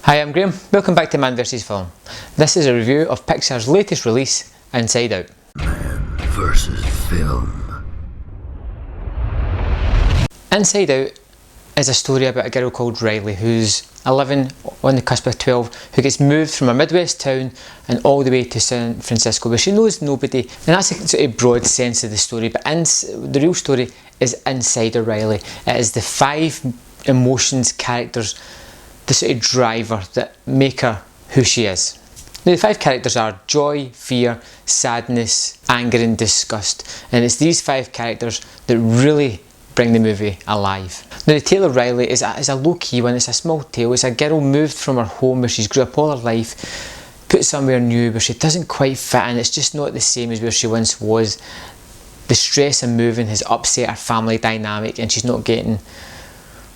Hi, I'm Graham. Welcome back to Man vs Film. This is a review of Pixar's latest release, Inside Out. Man vs Film. Inside Out is a story about a girl called Riley who's 11, on the cusp of 12, who gets moved from a Midwest town and all the way to San Francisco where she knows nobody. And that's a sort of broad sense of the story, but the real story is inside of Riley. It is the 5 emotions, characters, the sort of driver that make her who she is. Now, the 5 characters are joy, fear, sadness, anger and disgust, and it's these 5 characters that really bring the movie alive. Now, the tale of Riley is a low-key one. It's a small tale. It's a girl moved from her home where she's grew up all her life, put somewhere new where she doesn't quite fit in. It's just not the same as where she once was. The stress of moving has upset her family dynamic and she's not getting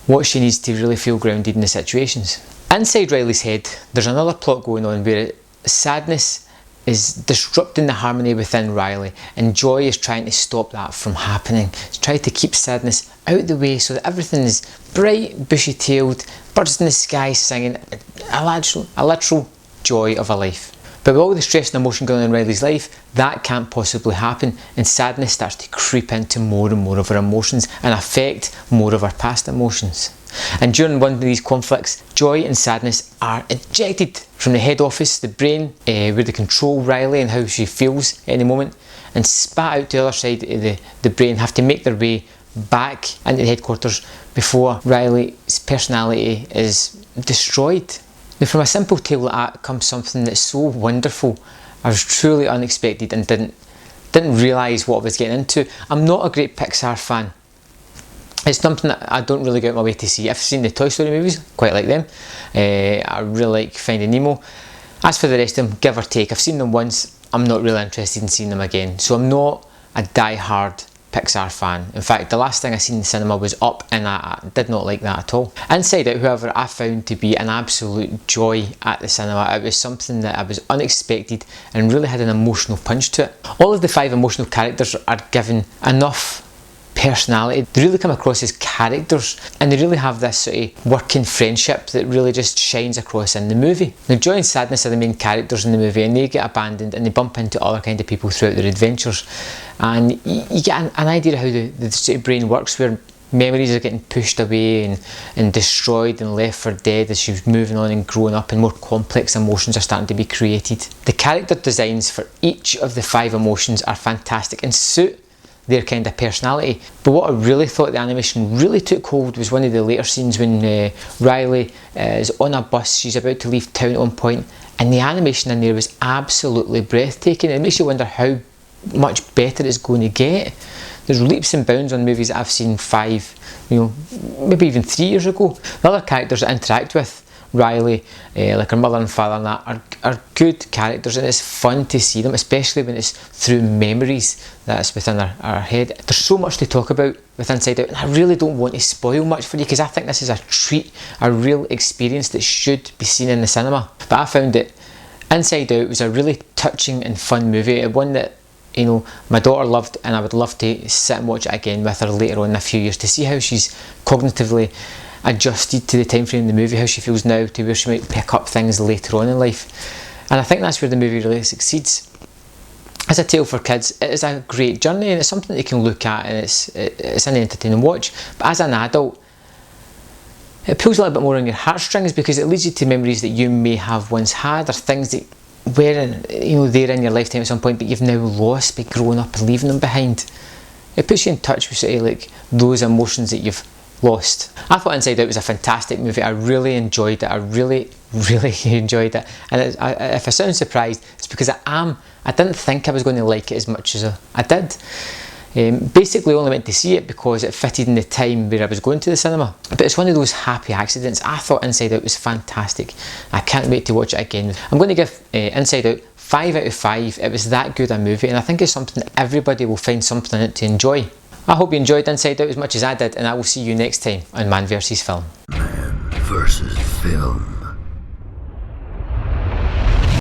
what she needs to really feel grounded in the situations. Inside Riley's head, there's another plot going on where sadness is disrupting the harmony within Riley, and joy is trying to stop that from happening. It's trying to keep sadness out of the way so that everything is bright, bushy-tailed, birds in the sky singing, a literal joy of a life. But with all the stress and emotion going on in Riley's life, that can't possibly happen, and sadness starts to creep into more and more of her emotions and affect more of her past emotions. And during one of these conflicts, joy and sadness are ejected from the head office, the brain, where they control Riley and how she feels at any moment, and spat out to the other side of the brain, have to make their way back into the headquarters before Riley's personality is destroyed. Now, from a simple tale like that comes something that's so wonderful. I was truly unexpected and didn't realise what I was getting into. I'm not a great Pixar fan. It's something that I don't really go out my way to see. I've seen the Toy Story movies, quite like them. I really like Finding Nemo. As for the rest of them, give or take, I've seen them once. I'm not really interested in seeing them again. So I'm not a die-hard Pixar fan. In fact, the last thing I seen in the cinema was Up, and I did not like that at all. Inside Out, however, I found to be an absolute joy at the cinema. It was something that I was unexpected and really had an emotional punch to it. All of the 5 emotional characters are given enough personality. They really come across as characters, and they really have this sort of working friendship that really just shines across in the movie. Now, joy and sadness are the main characters in the movie, and they get abandoned and they bump into other kind of people throughout their adventures, and you get an idea of how the sort of brain works, where memories are getting pushed away and destroyed and left for dead as she's moving on and growing up, and more complex emotions are starting to be created. The character designs for each of the 5 emotions are fantastic and suit their kind of personality. But what I really thought the animation really took hold was one of the later scenes when Riley is on a bus. She's about to leave town at one point, and the animation in there was absolutely breathtaking. It makes you wonder how much better it's going to get. There's leaps and bounds on movies that I've seen 5, maybe even 3 years ago. The other characters that interact with Riley, like her mother and father and that, are good characters, and it's fun to see them, especially when it's through memories that's within our head. There's so much to talk about with Inside Out, and I really don't want to spoil much for you because I think this is a treat, a real experience that should be seen in the cinema. But I found that Inside Out was a really touching and fun movie, one that my daughter loved, and I would love to sit and watch it again with her later on in a few years to see how she's cognitively adjusted to the time frame in the movie, how she feels now to where she might pick up things later on in life. And I think that's where the movie really succeeds. As a tale for kids, it is a great journey, and it's something that you can look at, and it's an entertaining watch. But as an adult, it pulls a little bit more on your heartstrings because it leads you to memories that you may have once had, or things that were there in your lifetime at some point, but you've now lost by growing up and leaving them behind. It puts you in touch with sort of like those emotions that you've lost. I thought Inside Out was a fantastic movie. I really enjoyed it. I really enjoyed it. And if I sound surprised, it's because I didn't think I was going to like it as much as I did. Basically only went to see it because it fitted in the time where I was going to the cinema. But it's one of those happy accidents. I thought Inside Out was fantastic. I can't wait to watch it again. I'm going to give Inside Out 5 out of 5. It was that good a movie, and I think it's something that everybody will find something in it to enjoy. I hope you enjoyed Inside Out as much as I did, and I will see you next time on Man vs Film. Man vs Film.